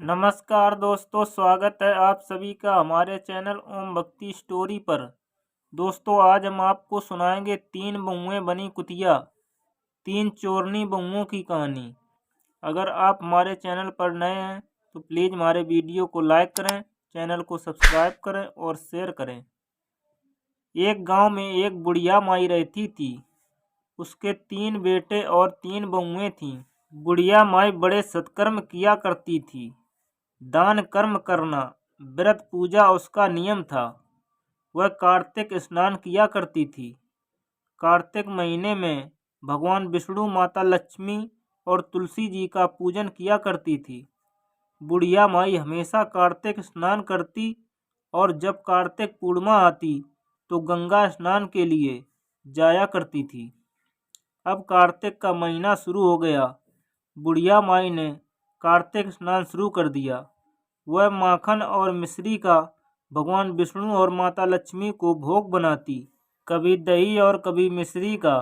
नमस्कार दोस्तों, स्वागत है आप सभी का हमारे चैनल ओम भक्ति स्टोरी पर। दोस्तों, आज हम आपको सुनाएंगे तीन बहुएं बनी कुतिया, तीन चोरनी बहुओं की कहानी। अगर आप हमारे चैनल पर नए हैं तो प्लीज़ हमारे वीडियो को लाइक करें, चैनल को सब्सक्राइब करें और शेयर करें। एक गांव में एक बुढ़िया माई रहती थी। उसके तीन बेटे और तीन बहुएं थीं। बुढ़िया माई बड़े सत्कर्म किया करती थी। दान कर्म करना, व्रत पूजा उसका नियम था। वह कार्तिक स्नान किया करती थी। कार्तिक महीने में भगवान विष्णु, माता लक्ष्मी और तुलसी जी का पूजन किया करती थी। बुढ़िया माई हमेशा कार्तिक स्नान करती और जब कार्तिक पूर्णिमा आती तो गंगा स्नान के लिए जाया करती थी। अब कार्तिक का महीना शुरू हो गया। बुढ़िया माई ने कार्तिक स्नान शुरू कर दिया। वह माखन और मिश्री का भगवान विष्णु और माता लक्ष्मी को भोग बनाती। कभी दही और कभी मिश्री का,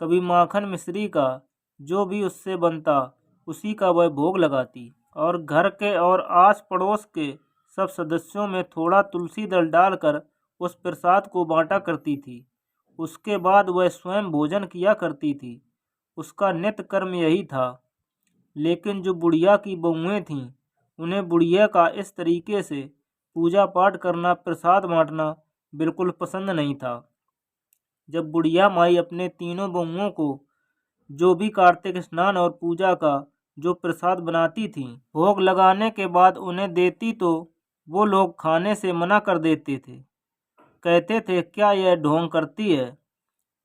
कभी माखन मिश्री का, जो भी उससे बनता उसी का वह भोग लगाती और घर के और आस पड़ोस के सब सदस्यों में थोड़ा तुलसी दल डालकर उस प्रसाद को बांटा करती थी। उसके बाद वह स्वयं भोजन किया करती थी। उसका नित्य कर्म यही था। लेकिन जो बुढ़िया की बहुएं थीं, उन्हें बुढ़िया का इस तरीके से पूजा पाठ करना, प्रसाद बांटना बिल्कुल पसंद नहीं था। जब बुढ़िया माई अपने तीनों बहुओं को जो भी कार्तिक स्नान और पूजा का जो प्रसाद बनाती थी, भोग लगाने के बाद उन्हें देती तो वो लोग खाने से मना कर देते थे। कहते थे, क्या यह ढोंग करती है,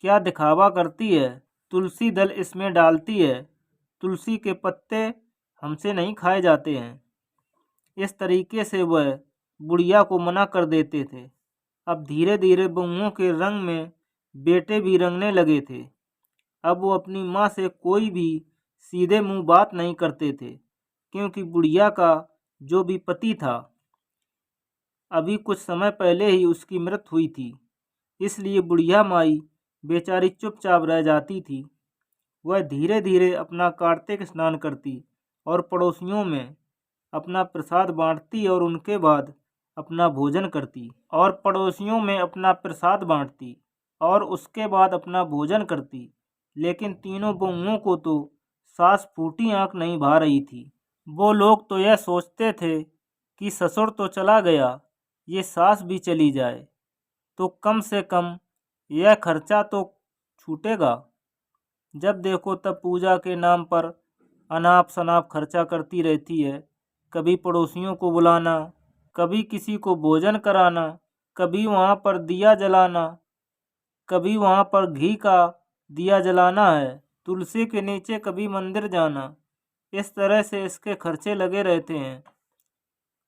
क्या दिखावा करती है, तुलसी दल इसमें डालती है, तुलसी के पत्ते हमसे नहीं खाए जाते हैं। इस तरीके से वह बुढ़िया को मना कर देते थे। अब धीरे धीरे बहुओं के रंग में बेटे भी रंगने लगे थे। अब वो अपनी माँ से कोई भी सीधे मुंह बात नहीं करते थे, क्योंकि बुढ़िया का जो भी पति था, अभी कुछ समय पहले ही उसकी मृत्यु हुई थी। इसलिए बुढ़िया माई बेचारी चुपचाप रह जाती थी। वह धीरे धीरे अपना कार्तिक स्नान करती और पड़ोसियों में अपना प्रसाद बांटती और उनके बाद अपना भोजन करती और पड़ोसियों में अपना प्रसाद बांटती और उसके बाद अपना भोजन करती। लेकिन तीनों बहुओं को तो सास फूटी आंख नहीं भा रही थी। वो लोग तो यह सोचते थे कि ससुर तो चला गया, ये सास भी चली जाए तो कम से कम यह खर्चा तो छूटेगा। जब देखो तब पूजा के नाम पर अनाप शनाप खर्चा करती रहती है। कभी पड़ोसियों को बुलाना, कभी किसी को भोजन कराना, कभी वहाँ पर दिया जलाना, कभी वहाँ पर घी का दिया जलाना है, तुलसी के नीचे कभी मंदिर जाना। इस तरह से इसके खर्चे लगे रहते हैं।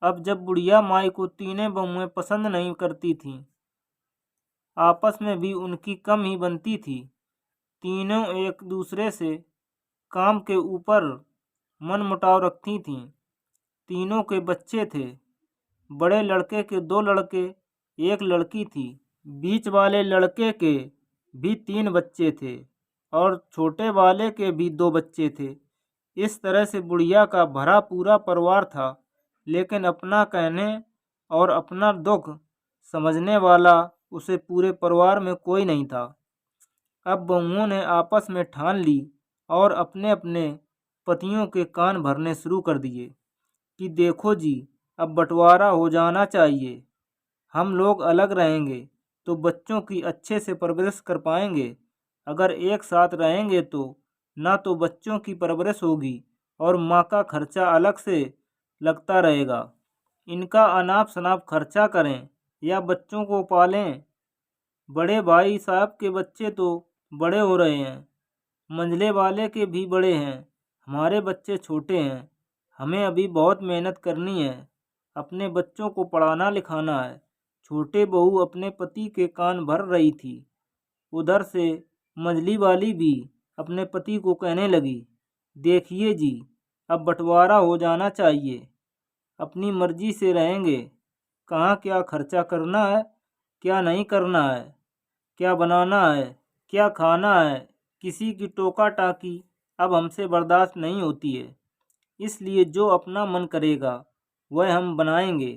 अब जब बुढ़िया माई को तीनों बहुएं पसंद नहीं करती थीं, आपस में भी उनकी कम ही बनती थी। तीनों एक दूसरे से काम के ऊपर मनमुटाव रखती थीं। तीनों के बच्चे थे। बड़े लड़के के दो लड़के, एक लड़की थी। बीच वाले लड़के के भी तीन बच्चे थे और छोटे वाले के भी दो बच्चे थे। इस तरह से बुढ़िया का भरा पूरा परिवार था। लेकिन अपना कहने और अपना दुख समझने वाला उसे पूरे परिवार में कोई नहीं था। अब बहुओं ने आपस में ठान ली और अपने अपने पतियों के कान भरने शुरू कर दिए कि देखो जी, अब बंटवारा हो जाना चाहिए। हम लोग अलग रहेंगे तो बच्चों की अच्छे से परवरिश कर पाएंगे। अगर एक साथ रहेंगे तो ना तो बच्चों की परवरिश होगी और माँ का खर्चा अलग से लगता रहेगा। इनका अनाप शनाप खर्चा करें या बच्चों को पालें। बड़े भाई साहब के बच्चे तो बड़े हो रहे हैं, मंझले वाले के भी बड़े हैं, हमारे बच्चे छोटे हैं। हमें अभी बहुत मेहनत करनी है, अपने बच्चों को पढ़ाना लिखाना है। छोटे बहू अपने पति के कान भर रही थी। उधर से मंझली वाली भी अपने पति को कहने लगी, देखिए जी, अब बंटवारा हो जाना चाहिए। अपनी मर्जी से रहेंगे, कहाँ क्या खर्चा करना है, क्या नहीं करना है, क्या बनाना है, क्या खाना है। किसी की टोका टाकी अब हमसे बर्दाश्त नहीं होती है। इसलिए जो अपना मन करेगा वह हम बनाएंगे,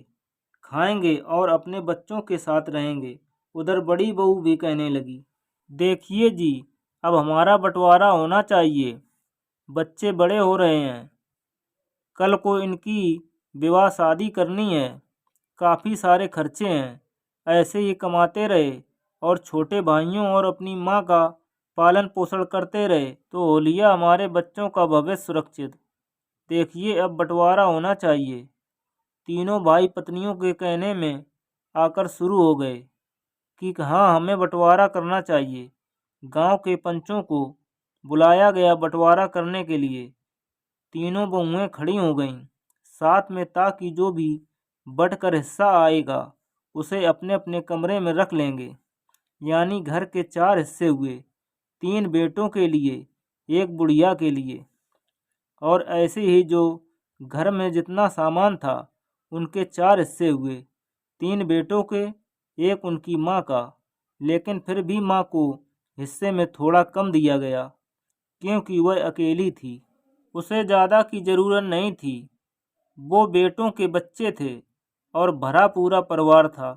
खाएंगे और अपने बच्चों के साथ रहेंगे। उधर बड़ी बहू भी कहने लगी, देखिए जी, अब हमारा बंटवारा होना चाहिए। बच्चे बड़े हो रहे हैं, कल को इनकी विवाह शादी करनी है, काफ़ी सारे खर्चे हैं। ऐसे ही कमाते रहे और छोटे भाइयों और अपनी माँ का पालन पोषण करते रहे तो हो लिया हमारे बच्चों का भविष्य सुरक्षित। देखिए, अब बंटवारा होना चाहिए। तीनों भाई पत्नियों के कहने में आकर शुरू हो गए कि हाँ, हमें बंटवारा करना चाहिए। गांव के पंचों को बुलाया गया बंटवारा करने के लिए। तीनों बहुएं खड़ी हो गईं साथ में, ताकि जो भी बंटकर हिस्सा आएगा उसे अपने अपने कमरे में रख लेंगे। यानी घर के 4 हिस्से हुए, 3 बेटों के लिए, 1 बुढ़िया के लिए। और ऐसे ही जो घर में जितना सामान था उनके 4 हिस्से हुए, 3 बेटों के, 1 उनकी माँ का। लेकिन फिर भी माँ को हिस्से में थोड़ा कम दिया गया, क्योंकि वह अकेली थी, उसे ज़्यादा की ज़रूरत नहीं थी। वो बेटों के बच्चे थे और भरा पूरा परिवार था।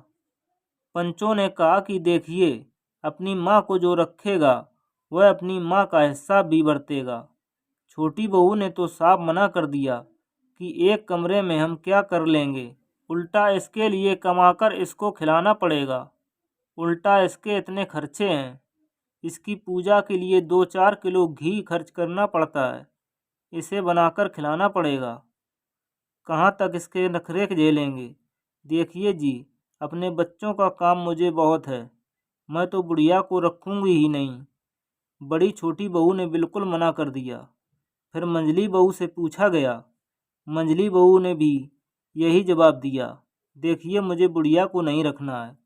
पंचों ने कहा कि देखिए, अपनी माँ को जो रखेगा वह अपनी माँ का हिस्सा भी बरतेगा। छोटी बहू ने तो साफ मना कर दिया कि एक कमरे में हम क्या कर लेंगे, उल्टा इसके लिए कमाकर इसको खिलाना पड़ेगा। उल्टा इसके इतने खर्चे हैं, इसकी पूजा के लिए 2-4 किलो घी खर्च करना पड़ता है, इसे बनाकर खिलाना पड़ेगा। कहाँ तक इसके नखरे झेलेंगे। देखिए जी, अपने बच्चों का काम मुझे बहुत है, मैं तो बुढ़िया को रखूँगी ही नहीं। बड़ी छोटी बहू ने बिल्कुल मना कर दिया। फिर मंझली बहू से पूछा गया। मंझली बहू ने भी यही जवाब दिया, देखिए, मुझे बुढ़िया को नहीं रखना है,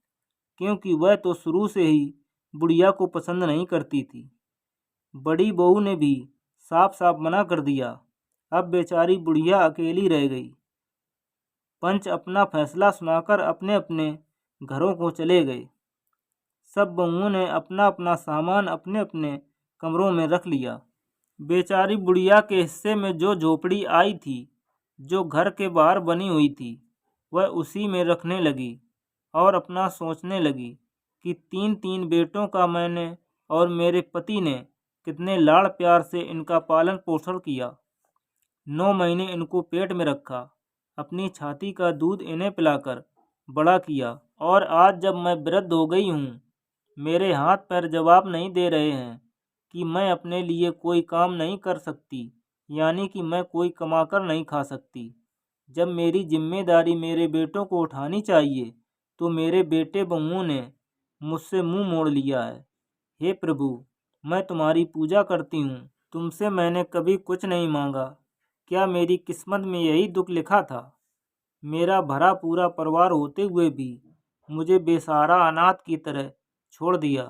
क्योंकि वह तो शुरू से ही बुढ़िया को पसंद नहीं करती थी। बड़ी बहू ने भी साफ साफ मना कर दिया। अब बेचारी बुढ़िया अकेली रह गई। पंच अपना फैसला सुनाकर अपने अपने घरों को चले गए। सब बहुओं ने अपना अपना सामान अपने अपने कमरों में रख लिया। बेचारी बुढ़िया के हिस्से में जो झोपड़ी आई थी, जो घर के बाहर बनी हुई थी, वह उसी में रखने लगी और अपना सोचने लगी कि 3-3 बेटों का मैंने और मेरे पति ने कितने लाड़ प्यार से इनका पालन पोषण किया। 9 महीने इनको पेट में रखा, अपनी छाती का दूध इन्हें पिलाकर बड़ा किया, और आज जब मैं वृद्ध हो गई हूँ, मेरे हाथ पैर जवाब नहीं दे रहे हैं कि मैं अपने लिए कोई काम नहीं कर सकती, यानी कि मैं कोई कमाकर नहीं खा सकती। जब मेरी जिम्मेदारी मेरे बेटों को उठानी चाहिए तो मेरे बेटे बहुओं ने मुझसे मुंह मोड़ लिया है। हे प्रभु, मैं तुम्हारी पूजा करती हूँ, तुमसे मैंने कभी कुछ नहीं मांगा। क्या मेरी किस्मत में यही दुख लिखा था? मेरा भरा पूरा परिवार होते हुए भी मुझे बेसहारा अनाथ की तरह छोड़ दिया।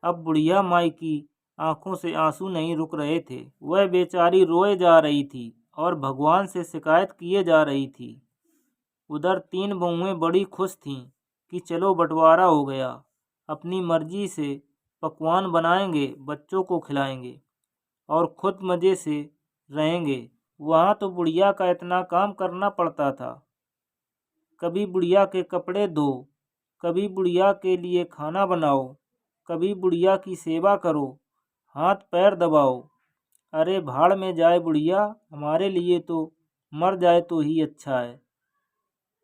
अब बुढ़िया माई की आंखों से आंसू नहीं रुक रहे थे। वह बेचारी रोए जा रही थी और भगवान से शिकायत किए जा रही थी। उधर 3 बहुएं बड़ी खुश थीं कि चलो बंटवारा हो गया, अपनी मर्जी से पकवान बनाएंगे, बच्चों को खिलाएंगे और खुद मज़े से रहेंगे। वहाँ तो बुढ़िया का इतना काम करना पड़ता था। कभी बुढ़िया के कपड़े धो, कभी बुढ़िया के लिए खाना बनाओ, कभी बुढ़िया की सेवा करो, हाथ पैर दबाओ। अरे भाड़ में जाए बुढ़िया, हमारे लिए तो मर जाए तो ही अच्छा है।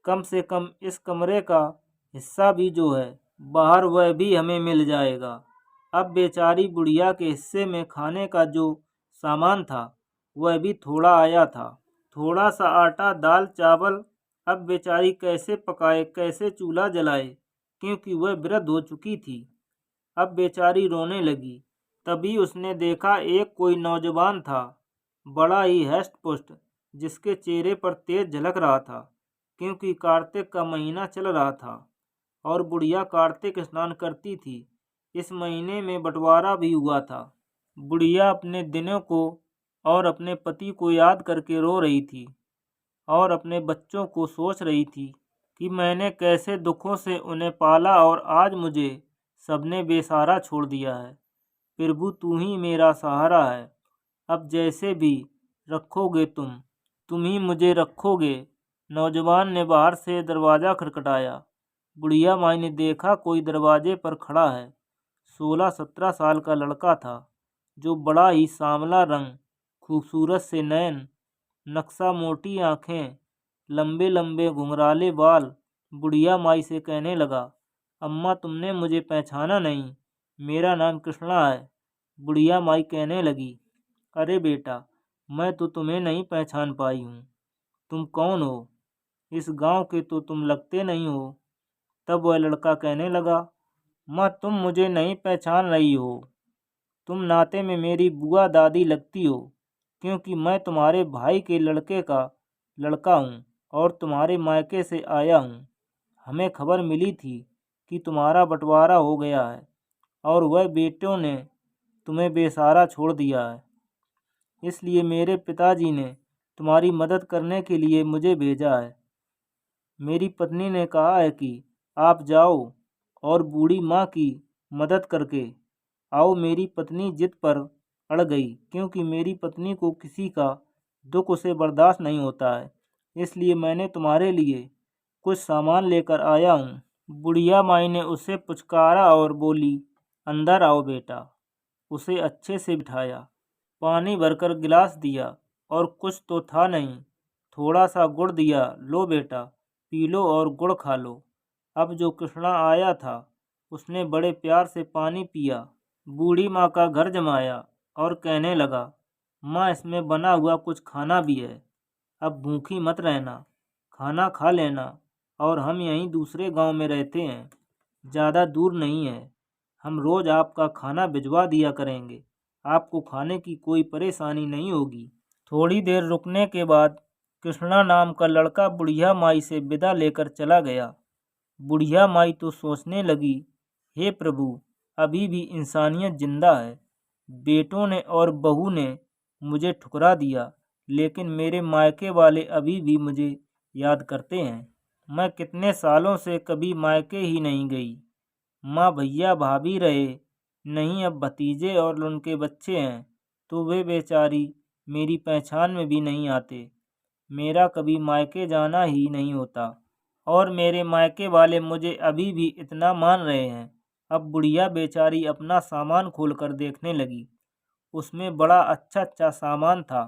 कम से कम इस कमरे का हिस्सा भी जो है बाहर, वह भी हमें मिल जाएगा। अब बेचारी बुढ़िया के हिस्से में खाने का जो सामान था वह भी थोड़ा आया था, थोड़ा सा आटा, दाल, चावल। अब बेचारी कैसे पकाए, कैसे चूल्हा जलाए, क्योंकि वह वृद्ध हो चुकी थी। अब बेचारी रोने लगी। तभी उसने देखा एक कोई नौजवान था, बड़ा ही हष्ट पुष्ट, जिसके चेहरे पर तेज झलक रहा था, क्योंकि कार्तिक का महीना चल रहा था और बुढ़िया कार्तिक स्नान करती थी। इस महीने में बंटवारा भी हुआ था। बुढ़िया अपने दिनों को और अपने पति को याद करके रो रही थी और अपने बच्चों को सोच रही थी कि मैंने कैसे दुखों से उन्हें पाला और आज मुझे सबने बेसहारा छोड़ दिया है। प्रभु, तू ही मेरा सहारा है। अब जैसे भी रखोगे तुम, तुम ही मुझे रखोगे। नौजवान ने बाहर से दरवाज़ा खटखटाया। बुढ़िया माई ने देखा कोई दरवाजे पर खड़ा है। 16-17 साल का लड़का था, जो बड़ा ही सांवला रंग, खूबसूरत से नैन, नक्शा मोटी आंखें, लंबे लंबे घुंघराले बाल। बुढ़िया माई से कहने लगा, अम्मा तुमने मुझे पहचाना नहीं, मेरा नाम कृष्णा है। बुढ़िया माई कहने लगी, अरे बेटा, मैं तो तुम्हें नहीं पहचान पाई हूँ। तुम कौन हो? इस गांव के तो तुम लगते नहीं हो। तब वह लड़का कहने लगा, माँ तुम मुझे नहीं पहचान रही हो। तुम नाते में मेरी बुआ दादी लगती हो, क्योंकि मैं तुम्हारे भाई के लड़के का लड़का हूँ और तुम्हारे मायके से आया हूँ। हमें खबर मिली थी कि तुम्हारा बंटवारा हो गया है और वह बेटों ने तुम्हें बेसहारा छोड़ दिया है। इसलिए मेरे पिताजी ने तुम्हारी मदद करने के लिए मुझे भेजा है। मेरी पत्नी ने कहा है कि आप जाओ और बूढ़ी माँ की मदद करके आओ। मेरी पत्नी जिद पर अड़ गई, क्योंकि मेरी पत्नी को किसी का दुख उसे बर्दाश्त नहीं होता है। इसलिए मैंने तुम्हारे लिए कुछ सामान लेकर आया हूँ। बुढ़िया माई ने उसे पुचकारा और बोली, अंदर आओ बेटा। उसे अच्छे से बिठाया, पानी भरकर गिलास दिया और कुछ तो था नहीं, थोड़ा सा गुड़ दिया, लो बेटा पी लो और गुड़ खा लो। अब जो कृष्णा आया था उसने बड़े प्यार से पानी पिया, बूढ़ी माँ का घर जमाया और कहने लगा, माँ इसमें बना हुआ कुछ खाना भी है, अब भूखी मत रहना, खाना खा लेना। और हम यहीं दूसरे गांव में रहते हैं, ज़्यादा दूर नहीं है। हम रोज़ आपका खाना भिजवा दिया करेंगे, आपको खाने की कोई परेशानी नहीं होगी। थोड़ी देर रुकने के बाद कृष्णा नाम का लड़का बुढ़िया माई से विदा लेकर चला गया। बुढ़िया माई तो सोचने लगी, हे प्रभु, अभी भी इंसानियत जिंदा है। बेटों ने और बहू ने मुझे ठुकरा दिया, लेकिन मेरे मायके वाले अभी भी मुझे याद करते हैं। मैं कितने सालों से कभी मायके ही नहीं गई। माँ भैया भाभी रहे नहीं, अब भतीजे और उनके बच्चे हैं, तो वे बेचारी मेरी पहचान में भी नहीं आते। मेरा कभी मायके जाना ही नहीं होता और मेरे मायके वाले मुझे अभी भी इतना मान रहे हैं। अब बुढ़िया बेचारी अपना सामान खोलकर देखने लगी। उसमें बड़ा अच्छा अच्छा सामान था।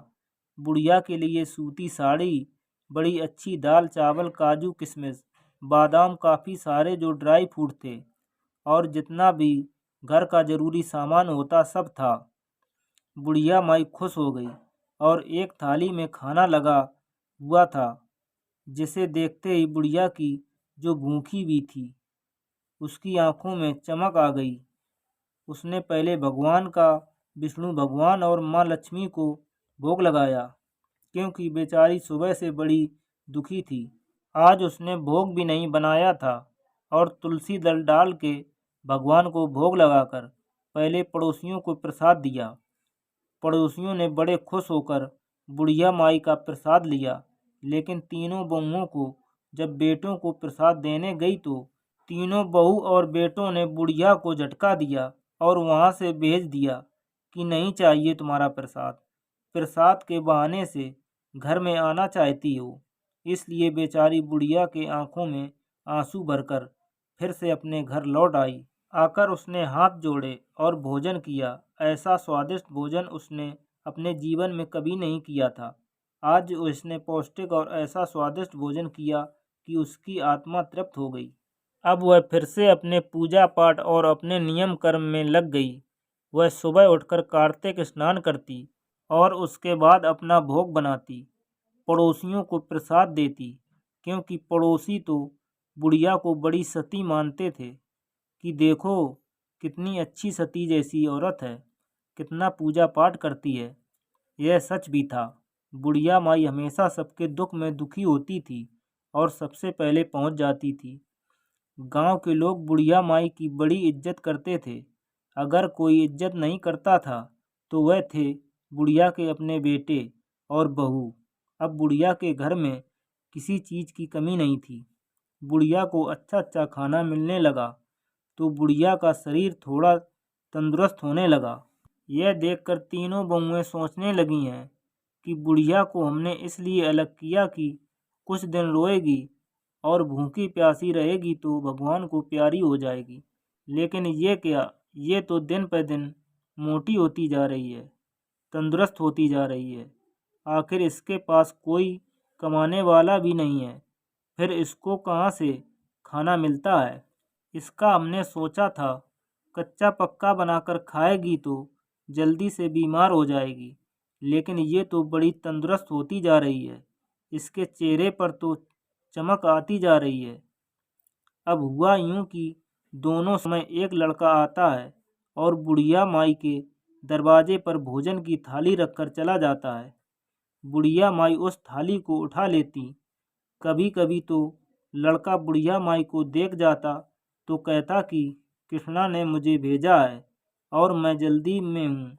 बुढ़िया के लिए सूती साड़ी, बड़ी अच्छी दाल चावल, काजू किशमिश, बादाम, काफ़ी सारे जो ड्राई फ्रूट थे और जितना भी घर का ज़रूरी सामान होता सब था। बुढ़िया माई खुश हो गई और एक थाली में खाना लगा हुआ था, जिसे देखते ही बुढ़िया की जो भूखी भी थी उसकी आंखों में चमक आ गई। उसने पहले भगवान का, विष्णु भगवान और माँ लक्ष्मी को भोग लगाया, क्योंकि बेचारी सुबह से बड़ी दुखी थी। आज उसने भोग भी नहीं बनाया था और तुलसी दल डाल के भगवान को भोग लगाकर पहले पड़ोसियों को प्रसाद दिया। पड़ोसियों ने बड़े खुश होकर बुढ़िया माई का प्रसाद लिया, लेकिन तीनों बहुओं को जब बेटों को प्रसाद देने गई तो तीनों बहू और बेटों ने बुढ़िया को झटका दिया और वहाँ से भेज दिया कि नहीं चाहिए तुम्हारा प्रसाद, प्रसाद के बहाने से घर में आना चाहती हो। इसलिए बेचारी बुढ़िया के आंखों में आंसू भरकर फिर से अपने घर लौट आई। आकर उसने हाथ जोड़े और भोजन किया। ऐसा स्वादिष्ट भोजन उसने अपने जीवन में कभी नहीं किया था। आज उसने पौष्टिक और ऐसा स्वादिष्ट भोजन किया कि उसकी आत्मा तृप्त हो गई। अब वह फिर से अपने पूजा पाठ और अपने नियम कर्म में लग गई। वह सुबह उठकर कार्तिक स्नान करती और उसके बाद अपना भोग बनाती, पड़ोसियों को प्रसाद देती, क्योंकि पड़ोसी तो बुढ़िया को बड़ी सती मानते थे कि देखो कितनी अच्छी सती जैसी औरत है, कितना पूजा पाठ करती है। यह सच भी था। बुढ़िया माई हमेशा सबके दुख में दुखी होती थी और सबसे पहले पहुंच जाती थी। गांव के लोग बुढ़िया माई की बड़ी इज्जत करते थे। अगर कोई इज्जत नहीं करता था तो वह थे बुढ़िया के अपने बेटे और बहू। अब बुढ़िया के घर में किसी चीज़ की कमी नहीं थी। बुढ़िया को अच्छा अच्छा खाना मिलने लगा तो बुढ़िया का शरीर थोड़ा तंदुरुस्त होने लगा। यह देखकर तीनों बहुएं सोचने लगी हैं कि बुढ़िया को हमने इसलिए अलग किया कि कुछ दिन रोएगी और भूखी प्यासी रहेगी तो भगवान को प्यारी हो जाएगी। लेकिन ये क्या, ये तो दिन पर दिन मोटी होती जा रही है, तंदुरुस्त होती जा रही है। आखिर इसके पास कोई कमाने वाला भी नहीं है, फिर इसको कहाँ से खाना मिलता है। इसका हमने सोचा था कच्चा पक्का बनाकर खाएगी तो जल्दी से बीमार हो जाएगी, लेकिन ये तो बड़ी तंदुरुस्त होती जा रही है। इसके चेहरे पर तो चमक आती जा रही है। अब हुआ यूं कि दोनों समय एक लड़का आता है और बुढ़िया माई के दरवाजे पर भोजन की थाली रखकर चला जाता है। बुढ़िया माई उस थाली को उठा लेती। कभी कभी तो लड़का बुढ़िया माई को देख जाता तो कहता कि कृष्णा ने मुझे भेजा है और मैं जल्दी में हूँ।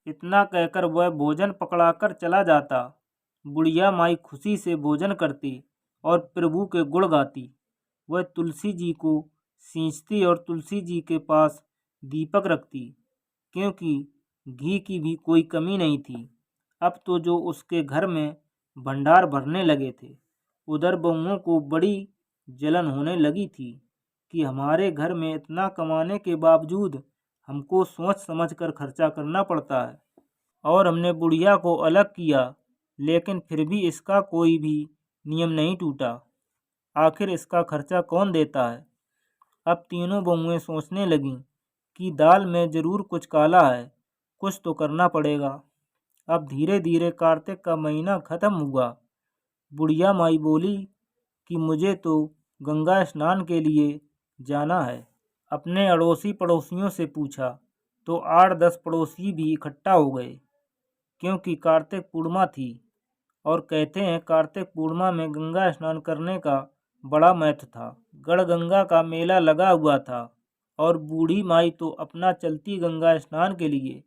इतना कहकर वह भोजन पकड़ाकर चला जाता। बुढ़िया माई खुशी से भोजन करती और प्रभु के गुण गाती। वह तुलसी जी को सींचती और तुलसी जी के पास दीपक रखती, क्योंकि घी की भी कोई कमी नहीं थी। अब तो जो उसके घर में भंडार भरने लगे थे, उधर बहुओं को बड़ी जलन होने लगी थी कि हमारे घर में इतना कमाने के बावजूद हमको सोच समझ कर खर्चा करना पड़ता है। और हमने बुढ़िया को अलग किया, लेकिन फिर भी इसका कोई भी नियम नहीं टूटा। आखिर इसका खर्चा कौन देता है। अब तीनों बहुएं सोचने लगीं कि दाल में जरूर कुछ काला है, कुछ तो करना पड़ेगा। अब धीरे धीरे कार्तिक का महीना खत्म हुआ। बुढ़िया माई बोली कि मुझे तो गंगा स्नान के लिए जाना है। अपने अड़ोसी पड़ोसियों से पूछा तो 8-10 पड़ोसी भी इकट्ठा हो गए, क्योंकि कार्तिक पूर्णिमा थी और कहते हैं कार्तिक पूर्णिमा में गंगा स्नान करने का बड़ा महत्व था। गढ़गंगा का मेला लगा हुआ था और बूढ़ी माई तो अपना चलती गंगा स्नान के लिए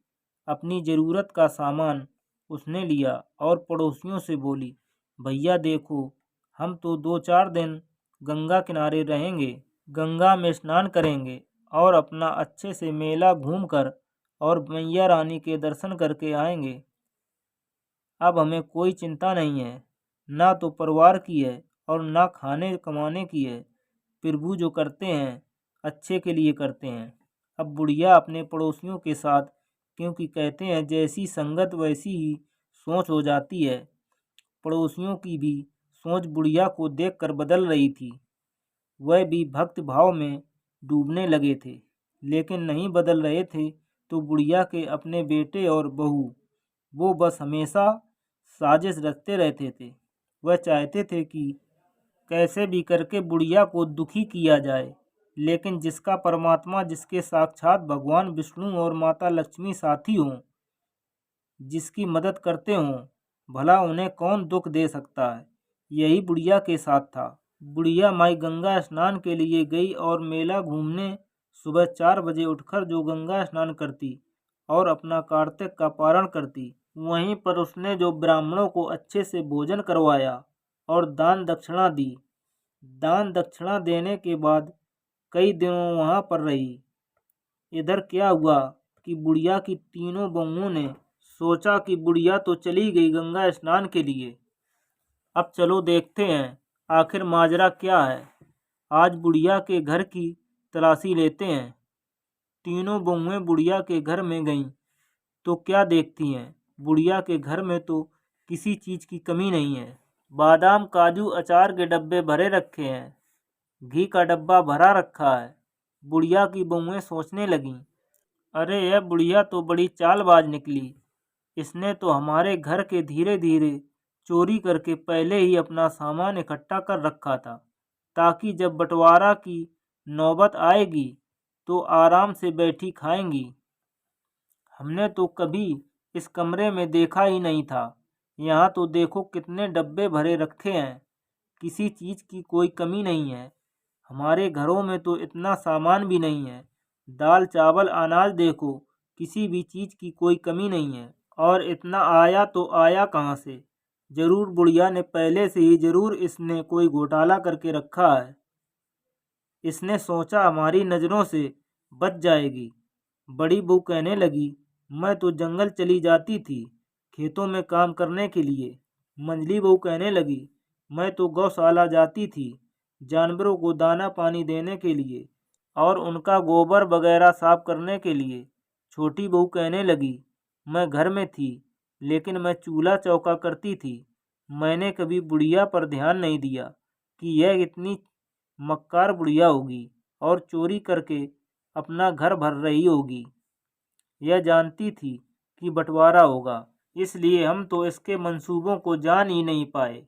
अपनी ज़रूरत का सामान उसने लिया और पड़ोसियों से बोली, भैया देखो, हम तो 2-4 दिन गंगा किनारे रहेंगे, गंगा में स्नान करेंगे और अपना अच्छे से मेला घूमकर और मैया रानी के दर्शन करके आएंगे। अब हमें कोई चिंता नहीं है, ना तो परिवार की है और ना खाने कमाने की है। प्रभु जो करते हैं अच्छे के लिए करते हैं। अब बुढ़िया अपने पड़ोसियों के साथ, क्योंकि कहते हैं जैसी संगत वैसी ही सोच हो जाती है, पड़ोसियों की भी सोच बुढ़िया को देखकर बदल रही थी। वह भी भक्त भाव में डूबने लगे थे, लेकिन नहीं बदल रहे थे तो बुढ़िया के अपने बेटे और बहू, वो बस हमेशा साजिश रचते रहते थे। वह चाहते थे कि कैसे भी करके बुढ़िया को दुखी किया जाए, लेकिन जिसका परमात्मा, जिसके साक्षात भगवान विष्णु और माता लक्ष्मी साथी हों, जिसकी मदद करते हों, भला उन्हें कौन दुख दे सकता है। यही बुढ़िया के साथ था। बुढ़िया माई गंगा स्नान के लिए गई और मेला घूमने सुबह 4 बजे उठकर जो गंगा स्नान करती और अपना कार्तिक का पारण करती, वहीं पर उसने जो ब्राह्मणों को अच्छे से भोजन करवाया और दान दक्षिणा दी। दान दक्षिणा देने के बाद कई दिनों वहाँ पर रही। इधर क्या हुआ कि बुढ़िया की तीनों बहुओं ने सोचा कि बुढ़िया तो चली गई गंगा स्नान के लिए, अब चलो देखते हैं आखिर माजरा क्या है। आज बुढ़िया के घर की तलाशी लेते हैं। तीनों बहुएं बुढ़िया के घर में गईं तो क्या देखती हैं, बुढ़िया के घर में तो किसी चीज़ की कमी नहीं है। बादाम, काजू, अचार के डब्बे भरे रखे हैं, घी का डब्बा भरा रखा है। बुढ़िया की बहुएं सोचने लगीं, अरे यह बुढ़िया तो बड़ी चालबाज निकली। इसने तो हमारे घर के धीरे धीरे चोरी करके पहले ही अपना सामान इकट्ठा कर रखा था, ताकि जब बंटवारा की नौबत आएगी तो आराम से बैठी खाएंगी। हमने तो कभी इस कमरे में देखा ही नहीं था। यहाँ तो देखो कितने डब्बे भरे रखे हैं, किसी चीज़ की कोई कमी नहीं है। हमारे घरों में तो इतना सामान भी नहीं है। दाल, चावल, अनाज देखो, किसी भी चीज़ की कोई कमी नहीं है। और इतना आया तो आया कहाँ से? जरूर बुढ़िया ने पहले से ही जरूर इसने कोई घोटाला करके रखा है। इसने सोचा हमारी नज़रों से बच जाएगी। बड़ी बहू कहने लगी, मैं तो जंगल चली जाती थी, खेतों में काम करने के लिए। मंझली बहू कहने लगी, मैं तो गौशाला जाती थी जानवरों को दाना पानी देने के लिए और उनका गोबर वगैरह साफ करने के लिए। छोटी बहू कहने लगी, मैं घर में थी लेकिन मैं चूल्हा चौका करती थी। मैंने कभी बुढ़िया पर ध्यान नहीं दिया कि यह इतनी मक्कार बुढ़िया होगी और चोरी करके अपना घर भर रही होगी। यह जानती थी कि बंटवारा होगा, इसलिए हम तो इसके मंसूबों को जान ही नहीं पाए।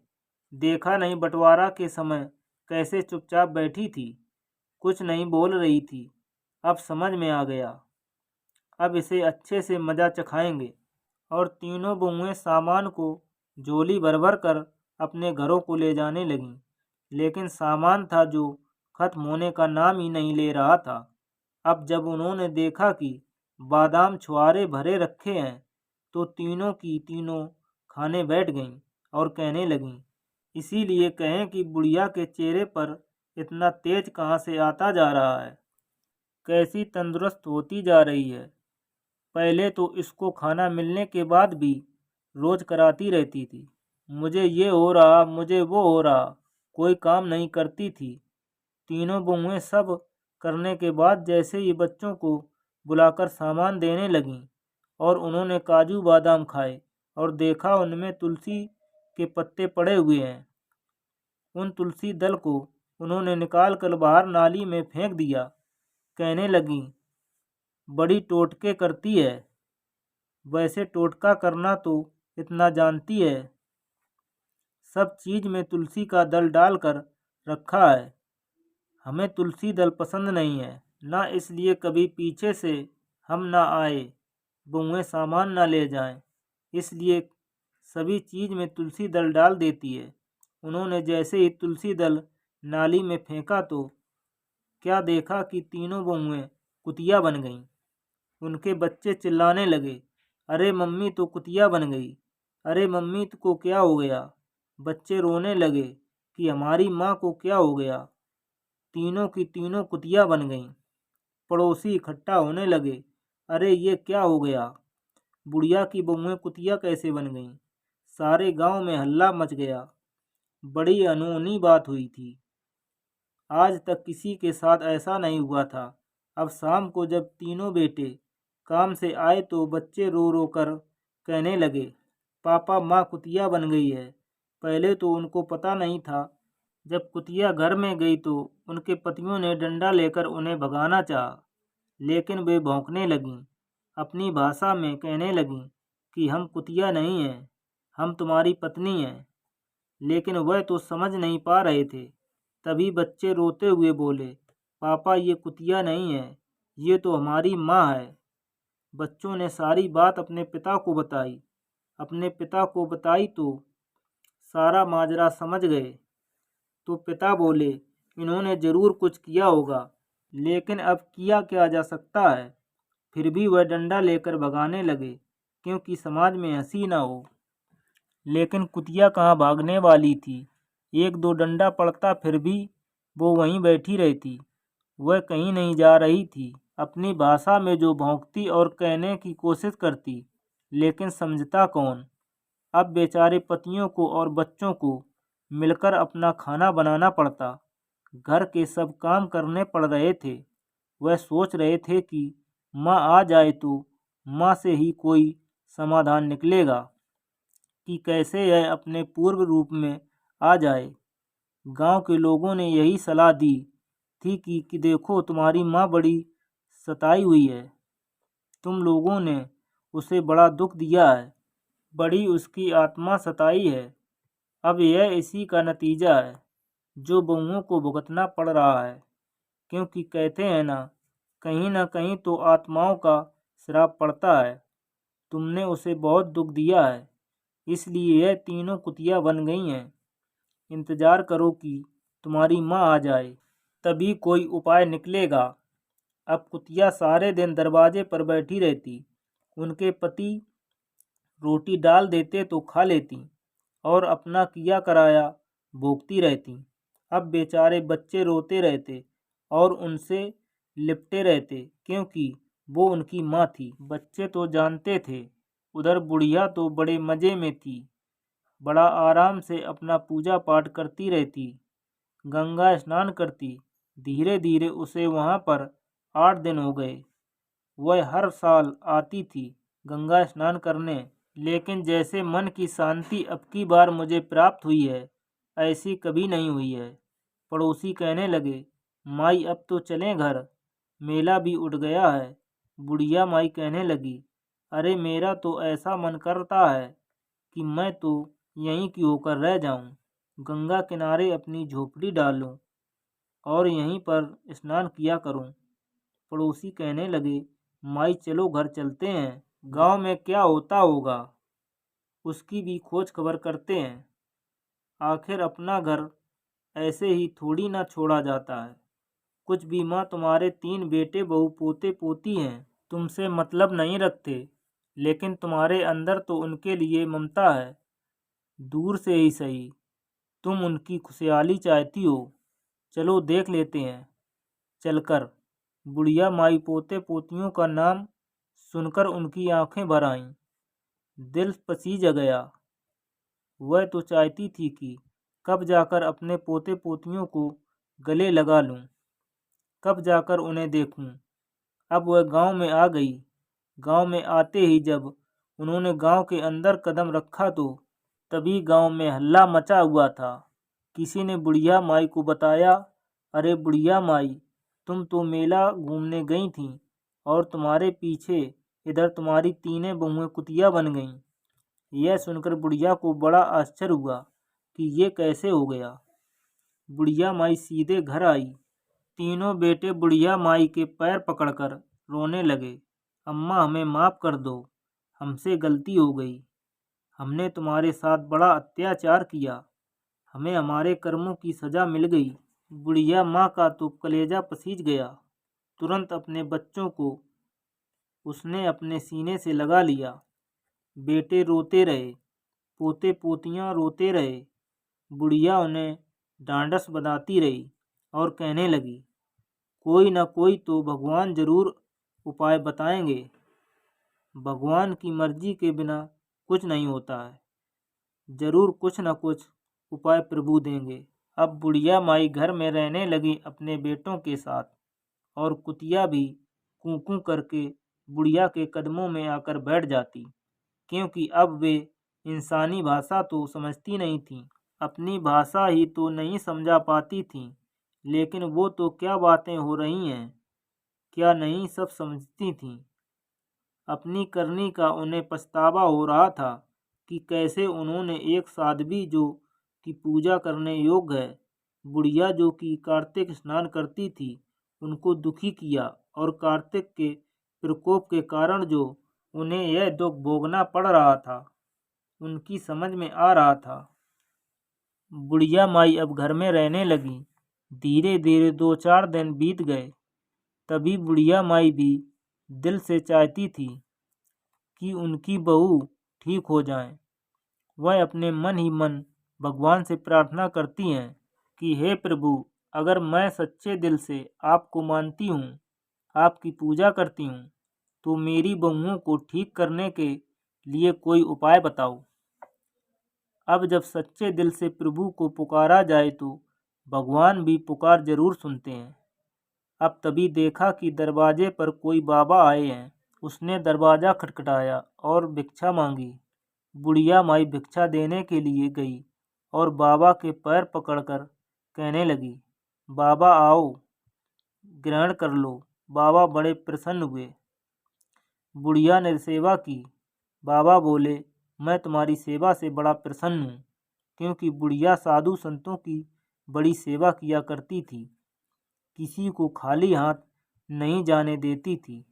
देखा नहीं बंटवारा के समय कैसे चुपचाप बैठी थी, कुछ नहीं बोल रही थी। अब समझ में आ गया, अब इसे अच्छे से मजा चखाएंगे। और तीनों बहुएं सामान को झोली भर भर कर अपने घरों को ले जाने लगीं। लेकिन सामान था जो खत्म होने का नाम ही नहीं ले रहा था। अब जब उन्होंने देखा कि बादाम छुहारे भरे रखे हैं तो तीनों की तीनों खाने बैठ गईं और कहने लगीं, इसीलिए कहें कि बुढ़िया के चेहरे पर इतना तेज कहाँ से आता जा रहा है, कैसी तंदुरुस्त होती जा रही है। पहले तो इसको खाना मिलने के बाद भी रोज कराती रहती थी, मुझे ये हो रहा, मुझे वो हो रहा, कोई काम नहीं करती थी। तीनों बहुएं सब करने के बाद जैसे ही बच्चों को बुलाकर सामान देने लगीं और उन्होंने काजू बादाम खाए और देखा उनमें तुलसी के पत्ते पड़े हुए हैं। उन तुलसी दल को उन्होंने निकाल कर बाहर नाली में फेंक दिया। कहने लगी, बड़ी टोटके करती है, वैसे टोटका करना तो इतना जानती है, सब चीज में तुलसी का दल डालकर रखा है। हमें तुलसी दल पसंद नहीं है, ना इसलिए कभी पीछे से हम ना आए, बहुएं सामान ना ले जाएं, इसलिए सभी चीज में तुलसी दल डाल देती है। उन्होंने जैसे ही तुलसी दल नाली में फेंका तो क्या देखा कि तीनों बहुएं कुतिया बन गईं। उनके बच्चे चिल्लाने लगे, अरे मम्मी तो कुतिया बन गई, अरे मम्मी को क्या हो गया। बच्चे रोने लगे कि हमारी माँ को क्या हो गया। तीनों की तीनों कुतिया बन गईं। पड़ोसी इकट्ठा होने लगे, अरे ये क्या हो गया, बुढ़िया की बहुएं कुतिया कैसे बन गईं। सारे गांव में हल्ला मच गया। बड़ी अनहोनी बात हुई थी, आज तक किसी के साथ ऐसा नहीं हुआ था। अब शाम को जब तीनों बेटे काम से आए तो बच्चे रो रो कर कहने लगे, पापा माँ कुतिया बन गई है। पहले तो उनको पता नहीं था। जब कुतिया घर में गई तो उनके पतियों ने डंडा लेकर उन्हें भगाना चाहा, लेकिन वे भौंकने लगीं, अपनी भाषा में कहने लगीं कि हम कुतिया नहीं हैं, हम तुम्हारी पत्नी हैं। लेकिन वह तो समझ नहीं पा रहे थे। तभी बच्चे रोते हुए बोले, पापा ये कुतिया नहीं है, ये तो हमारी माँ है। बच्चों ने सारी बात अपने पिता को बताई। अपने पिता को बताई तो सारा माजरा समझ गए। तो पिता बोले, इन्होंने जरूर कुछ किया होगा, लेकिन अब किया क्या जा सकता है। फिर भी वह डंडा लेकर भगाने लगे क्योंकि समाज में हंसी ना हो। लेकिन कुतिया कहाँ भागने वाली थी। एक दो डंडा पड़ता फिर भी वो वहीं बैठी रहती। वह कहीं नहीं जा रही थी। अपनी भाषा में जो भौंकती और कहने की कोशिश करती, लेकिन समझता कौन। अब बेचारे पतियों को और बच्चों को मिलकर अपना खाना बनाना पड़ता। घर के सब काम करने पड़ रहे थे। वह सोच रहे थे कि माँ आ जाए तो माँ से ही कोई समाधान निकलेगा कि कैसे यह अपने पूर्व रूप में आ जाए। गांव के लोगों ने यही सलाह दी थी कि देखो तुम्हारी माँ बड़ी सताई हुई है, तुम लोगों ने उसे बड़ा दुख दिया है, बड़ी उसकी आत्मा सताई है। अब यह इसी का नतीजा है जो बहुओं को भुगतना पड़ रहा है, क्योंकि कहते हैं ना कहीं तो आत्माओं का श्राप पड़ता है। तुमने उसे बहुत दुख दिया है, इसलिए यह तीनों कुतिया बन गई हैं। इंतजार करो कि तुम्हारी माँ आ जाए, तभी कोई उपाय निकलेगा। अब कुतिया सारे दिन दरवाजे पर बैठी रहती। उनके पति रोटी डाल देते तो खा लेती और अपना किया कराया भोगती रहती। अब बेचारे बच्चे रोते रहते और उनसे लिपटे रहते, क्योंकि वो उनकी माँ थी। बच्चे तो जानते थे उधर बुढ़िया तो बड़े मज़े में थी, बड़ा आराम से अपना पूजा पाठ करती रहती, गंगा स्नान करती। धीरे धीरे उसे वहाँ पर 8 दिन हो गए। वह हर साल आती थी गंगा स्नान करने, लेकिन जैसे मन की शांति अब की बार मुझे प्राप्त हुई है, ऐसी कभी नहीं हुई है। पड़ोसी कहने लगे, माई अब तो चलें घर, मेला भी उठ गया है। बुढ़िया माई कहने लगी, अरे मेरा तो ऐसा मन करता है कि मैं तो यहीं की होकर रह जाऊं, गंगा किनारे अपनी झोपड़ी डालूं और यहीं पर स्नान किया करूं। पड़ोसी कहने लगे, माई चलो घर चलते हैं, गांव में क्या होता होगा उसकी भी खोज खबर करते हैं। आखिर अपना घर ऐसे ही थोड़ी ना छोड़ा जाता है। कुछ भी माँ तुम्हारे 3 बेटे बहू पोते पोती हैं, तुमसे मतलब नहीं रखते, लेकिन तुम्हारे अंदर तो उनके लिए ममता है। दूर से ही सही, तुम उनकी खुशहाली चाहती हो। चलो देख लेते हैं चलकर। बुढ़िया माई पोते पोतियों का नाम सुनकर उनकी आंखें भर आईं। दिल पसीज गया। वह तो चाहती थी कि कब जाकर अपने पोते पोतियों को गले लगा लूं, कब जाकर उन्हें देखूं। अब वह गांव में आ गई। गांव में आते ही जब उन्होंने गांव के अंदर कदम रखा तो तभी गांव में हल्ला मचा हुआ था। किसी ने बुढ़िया माई को बताया, अरे बुढ़िया माई, तुम तो मेला घूमने गई थीं और तुम्हारे पीछे इधर तुम्हारी 3 बहुएं कुतिया बन गईं। यह सुनकर बुढ़िया को बड़ा आश्चर्य हुआ कि ये कैसे हो गया। बुढ़िया माई सीधे घर आई। तीनों बेटे बुढ़िया माई के पैर पकड़कर रोने लगे, अम्मा हमें माफ़ कर दो, हमसे गलती हो गई, हमने तुम्हारे साथ बड़ा अत्याचार किया, हमें हमारे कर्मों की सज़ा मिल गई। बुढ़िया माँ का तो कलेजा पसीज गया। तुरंत अपने बच्चों को उसने अपने सीने से लगा लिया। बेटे रोते रहे, पोते पोतियाँ रोते रहे। बुढ़िया उन्हें ढांढस बंधाती रही और कहने लगी, कोई न कोई तो भगवान जरूर उपाय बताएंगे। भगवान की मर्जी के बिना कुछ नहीं होता है, जरूर कुछ न कुछ उपाय प्रभु देंगे। अब बुढ़िया माई घर में रहने लगी अपने बेटों के साथ, और कुतिया भी कूं कूं करके बुढ़िया के कदमों में आकर बैठ जाती, क्योंकि अब वे इंसानी भाषा तो समझती नहीं थीं, अपनी भाषा ही तो नहीं समझा पाती थीं, लेकिन वो तो क्या बातें हो रही हैं, क्या नहीं सब समझती थीं। अपनी करनी का उन्हें पछतावा हो रहा था कि कैसे उन्होंने एक साध्वी जो कि पूजा करने योग्य है, बुढ़िया जो कि कार्तिक स्नान करती थी, उनको दुखी किया, और कार्तिक के प्रकोप के कारण जो उन्हें यह दुख भोगना पड़ रहा था, उनकी समझ में आ रहा था। बुढ़िया माई अब घर में रहने लगी। धीरे धीरे 2-4 दिन बीत गए। तभी बुढ़िया माई भी दिल से चाहती थी कि उनकी बहू ठीक हो जाए। वह अपने मन ही मन भगवान से प्रार्थना करती हैं कि हे प्रभु, अगर मैं सच्चे दिल से आपको मानती हूँ, आपकी पूजा करती हूँ, तो मेरी बहुओं को ठीक करने के लिए कोई उपाय बताओ। अब जब सच्चे दिल से प्रभु को पुकारा जाए तो भगवान भी पुकार जरूर सुनते हैं। अब तभी देखा कि दरवाजे पर कोई बाबा आए हैं। उसने दरवाज़ा खटखटाया और भिक्षा मांगी। बुढ़िया माई भिक्षा देने के लिए गई और बाबा के पैर पकड़कर कहने लगी, बाबा आओ, ग्रहण कर लो। बाबा बड़े प्रसन्न हुए। बुढ़िया ने सेवा की। बाबा बोले, मैं तुम्हारी सेवा से बड़ा प्रसन्न हूँ, क्योंकि बुढ़िया साधु संतों की बड़ी सेवा किया करती थी, किसी को खाली हाथ नहीं जाने देती थी,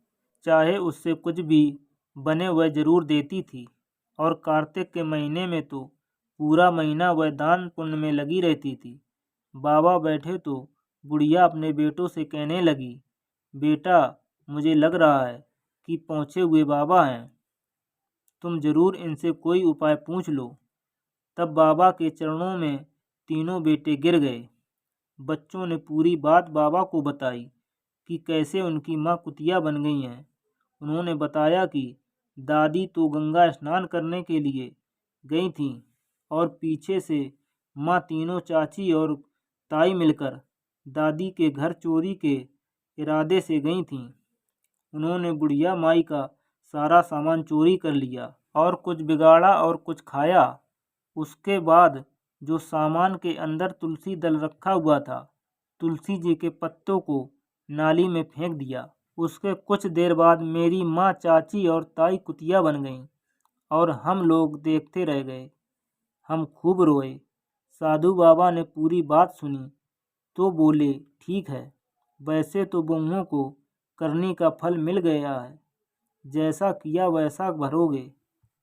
चाहे उससे कुछ भी बने वह जरूर देती थी। और कार्तिक के महीने में तो पूरा महीना वह दान पुण्य में लगी रहती थी। बाबा बैठे तो बुढ़िया अपने बेटों से कहने लगी, बेटा, मुझे लग रहा है कि पहुँचे हुए बाबा हैं, तुम जरूर इनसे कोई उपाय पूछ लो। तब बाबा के चरणों में तीनों बेटे गिर गए। बच्चों ने पूरी बात बाबा को बताई कि कैसे उनकी माँ कुतिया बन गई हैं। उन्होंने बताया कि दादी तो गंगा स्नान करने के लिए गई थीं और पीछे से माँ तीनों चाची और ताई मिलकर दादी के घर चोरी के इरादे से गई थीं। उन्होंने बुढ़िया माई का सारा सामान चोरी कर लिया और कुछ बिगाड़ा और कुछ खाया। उसके बाद जो सामान के अंदर तुलसी दल रखा हुआ था, तुलसी जी के पत्तों को नाली में फेंक दिया। उसके कुछ देर बाद मेरी माँ, चाची और ताई कुतिया बन गईं और हम लोग देखते रह गए। हम खूब रोए। साधु बाबा ने पूरी बात सुनी तो बोले, ठीक है, वैसे तो बहुओं को करनी का फल मिल गया है, जैसा किया वैसा भरोगे।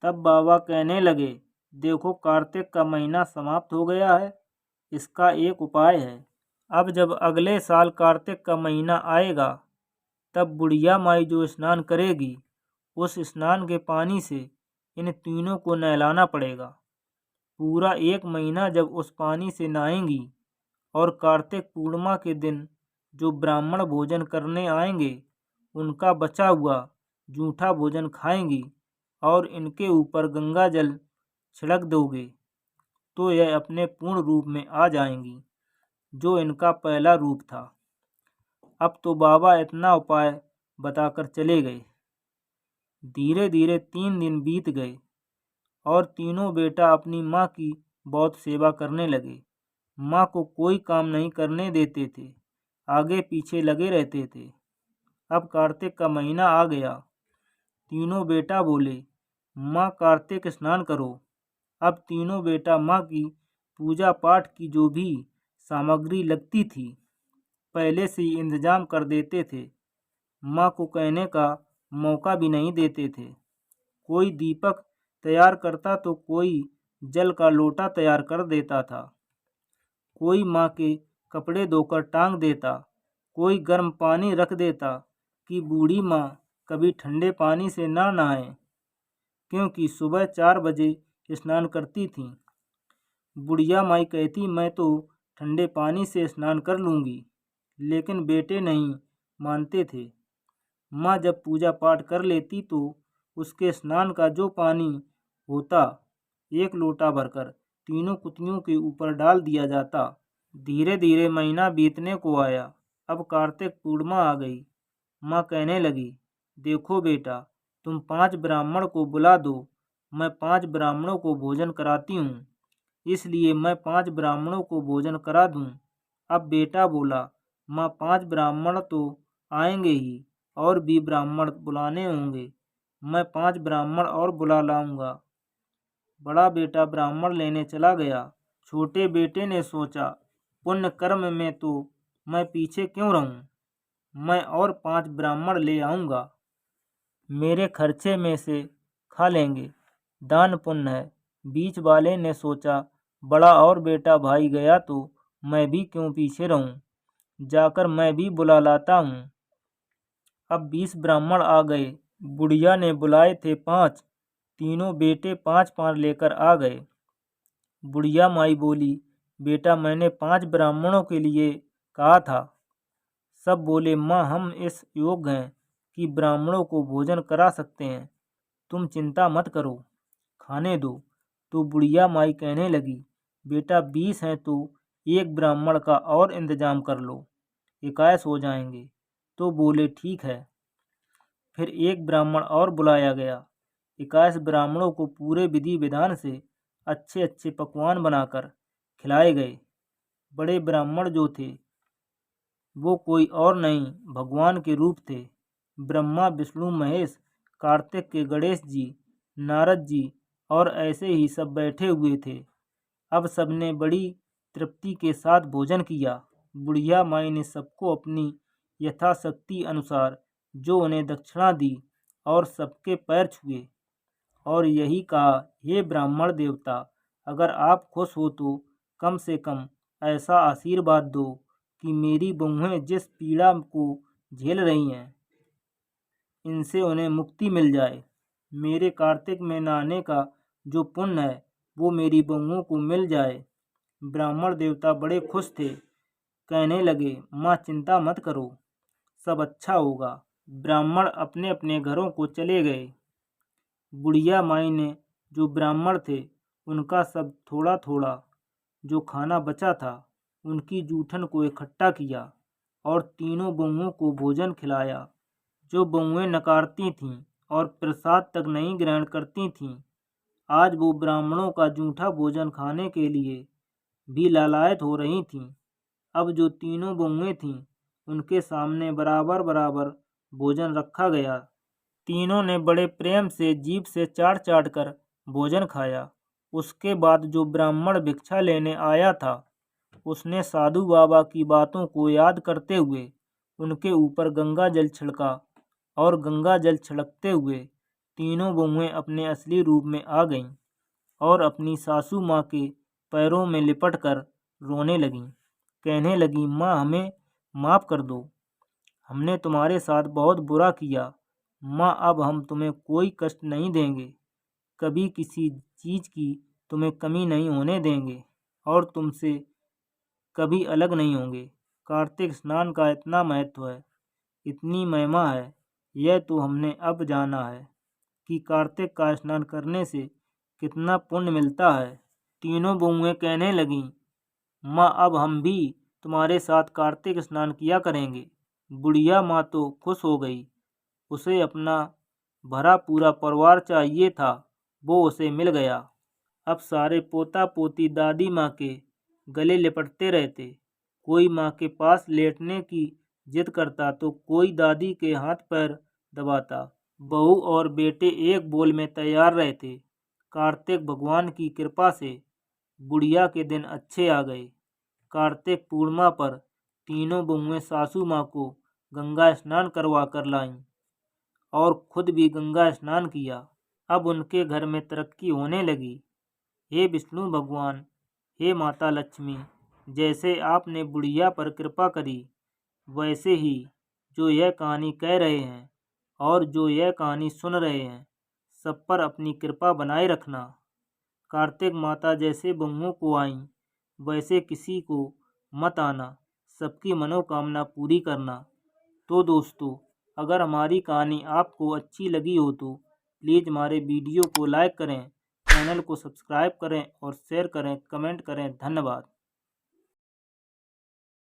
तब बाबा कहने लगे, देखो कार्तिक का महीना समाप्त हो गया है, इसका एक उपाय है। अब जब अगले साल कार्तिक का महीना आएगा तब बुढ़िया माई जो स्नान करेगी, उस स्नान के पानी से इन तीनों को नहलाना पड़ेगा। पूरा एक महीना जब उस पानी से नहाएंगी और कार्तिक पूर्णिमा के दिन जो ब्राह्मण भोजन करने आएंगे उनका बचा हुआ जूठा भोजन खाएंगी और इनके ऊपर गंगा जल छिड़क दोगे तो यह अपने पूर्ण रूप में आ जाएंगी, जो इनका पहला रूप था। अब तो बाबा इतना उपाय बताकर चले गए। धीरे धीरे 3 दिन बीत गए और तीनों बेटा अपनी माँ की बहुत सेवा करने लगे। माँ को कोई काम नहीं करने देते थे, आगे पीछे लगे रहते थे। अब कार्तिक का महीना आ गया। तीनों बेटा बोले, माँ कार्तिक स्नान करो। अब तीनों बेटा माँ की पूजा पाठ की जो भी सामग्री लगती थी पहले से ही इंतजाम कर देते थे। माँ को कहने का मौका भी नहीं देते थे। कोई दीपक तैयार करता तो कोई जल का लोटा तैयार कर देता था। कोई माँ के कपड़े धोकर टांग देता, कोई गर्म पानी रख देता कि बूढ़ी माँ कभी ठंडे पानी से ना नहाए, क्योंकि सुबह 4 बजे स्नान करती थीं। बुढ़िया माई कहती, मैं तो ठंडे पानी से स्नान कर लूँगी, लेकिन बेटे नहीं मानते थे। माँ जब पूजा पाठ कर लेती तो उसके स्नान का जो पानी होता 1 लोटा भरकर तीनों कुतियों के ऊपर डाल दिया जाता। धीरे धीरे महीना बीतने को आया। अब कार्तिक पूर्णिमा आ गई। माँ कहने लगी, देखो बेटा, तुम 5 ब्राह्मण को बुला दो। मैं 5 ब्राह्मणों को भोजन कराती हूँ, इसलिए मैं 5 ब्राह्मणों को भोजन करा दूँ। अब बेटा बोला, माँ 5 ब्राह्मण तो आएंगे ही, और भी ब्राह्मण बुलाने होंगे। मैं 5 ब्राह्मण और बुला लाऊंगा। बड़ा बेटा ब्राह्मण लेने चला गया। छोटे बेटे ने सोचा, पुण्य कर्म में तो मैं पीछे क्यों रहूं, मैं और 5 ब्राह्मण ले आऊंगा, मेरे खर्चे में से खा लेंगे, दान पुण्य है। बीच वाले ने सोचा, बड़ा और बेटा भाई गया तो मैं भी क्यों पीछे रहूं, जाकर मैं भी बुला लाता हूँ। अब 20 ब्राह्मण आ गए। बुढ़िया ने बुलाए थे 5, तीनों बेटे 5-5 लेकर आ गए। बुढ़िया माई बोली, बेटा मैंने 5 ब्राह्मणों के लिए कहा था। सब बोले, माँ हम इस योग्य हैं कि ब्राह्मणों को भोजन करा सकते हैं, तुम चिंता मत करो, खाने दो। तो बुढ़िया माई कहने लगी, बेटा 20 हैं तो 1 ब्राह्मण का और इंतजाम कर लो, 21 हो जाएंगे। तो बोले, ठीक है। फिर 1 ब्राह्मण और बुलाया गया। 21 ब्राह्मणों को पूरे विधि विधान से अच्छे अच्छे पकवान बनाकर खिलाए गए। बड़े ब्राह्मण जो थे वो कोई और नहीं, भगवान के रूप थे। ब्रह्मा, विष्णु, महेश, कार्तिक के गणेश जी, नारद जी और ऐसे ही सब बैठे हुए थे। अब सबने बड़ी तृप्ति के साथ भोजन किया। बुढ़िया माई ने सबको अपनी यथाशक्ति अनुसार जो उन्हें दक्षिणा दी और सबके पैर छुए और यही कहा, हे ब्राह्मण देवता, अगर आप खुश हो तो कम से कम ऐसा आशीर्वाद दो कि मेरी बहुएं जिस पीड़ा को झेल रही हैं, इनसे उन्हें मुक्ति मिल जाए। मेरे कार्तिक में नहाने का जो पुण्य है वो मेरी बहुओं को मिल जाए। ब्राह्मण देवता बड़े खुश थे, कहने लगे, माँ चिंता मत करो, सब अच्छा होगा। ब्राह्मण अपने अपने घरों को चले गए। बुढ़िया माई ने जो ब्राह्मण थे उनका सब थोड़ा थोड़ा जो खाना बचा था उनकी जूठन को इकट्ठा किया और तीनों बहुओं को भोजन खिलाया। जो बहुएं नकारती थीं और प्रसाद तक नहीं ग्रहण करती थीं, आज वो ब्राह्मणों का जूठा भोजन खाने के लिए भी लालायत हो रही थीं। अब जो तीनों बहुएं थीं उनके सामने बराबर बराबर भोजन रखा गया। तीनों ने बड़े प्रेम से जीभ से चाट चाट कर भोजन खाया। उसके बाद जो ब्राह्मण भिक्षा लेने आया था उसने साधु बाबा की बातों को याद करते हुए उनके ऊपर गंगा जल छिड़का और गंगा जल छिड़कते हुए तीनों बहुएं अपने असली रूप में आ गईं और अपनी सासू माँ के पैरों में लिपट कर रोने लगीं। कहने लगीं, माँ हमें माफ़ कर दो, हमने तुम्हारे साथ बहुत बुरा किया। माँ अब हम तुम्हें कोई कष्ट नहीं देंगे, कभी किसी चीज़ की तुम्हें कमी नहीं होने देंगे और तुमसे कभी अलग नहीं होंगे। कार्तिक स्नान का इतना महत्व है, इतनी महिमा है, यह तो हमने अब जाना है कि कार्तिक का स्नान करने से कितना पुण्य मिलता है। तीनों बहुएं कहने लगीं, माँ अब हम भी तुम्हारे साथ कार्तिक स्नान किया करेंगे। बुढ़िया माँ तो खुश हो गई, उसे अपना भरा पूरा परिवार चाहिए था, वो उसे मिल गया। अब सारे पोता पोती दादी माँ के गले लिपटते रहते। कोई माँ के पास लेटने की जिद करता तो कोई दादी के हाथ पैर दबाता। बहू और बेटे एक बोल में तैयार रहते। कार्तिक भगवान की कृपा से बुढ़िया के दिन अच्छे आ गए। कार्तिक पूर्णिमा पर तीनों बहुएं सासू माँ को गंगा स्नान करवा कर लाईं और खुद भी गंगा स्नान किया। अब उनके घर में तरक्की होने लगी। हे विष्णु भगवान, हे माता लक्ष्मी, जैसे आपने बुढ़िया पर कृपा करी, वैसे ही जो यह कहानी कह रहे हैं और जो यह कहानी सुन रहे हैं, सब पर अपनी कृपा बनाए रखना। कार्तिक माता जैसे बहुओं को आईं, वैसे किसी को मत आना, सबकी मनोकामना पूरी करना। तो दोस्तों, अगर हमारी कहानी आपको अच्छी लगी हो तो प्लीज़ हमारे वीडियो को लाइक करें, चैनल को सब्सक्राइब करें और शेयर करें, कमेंट करें। धन्यवाद।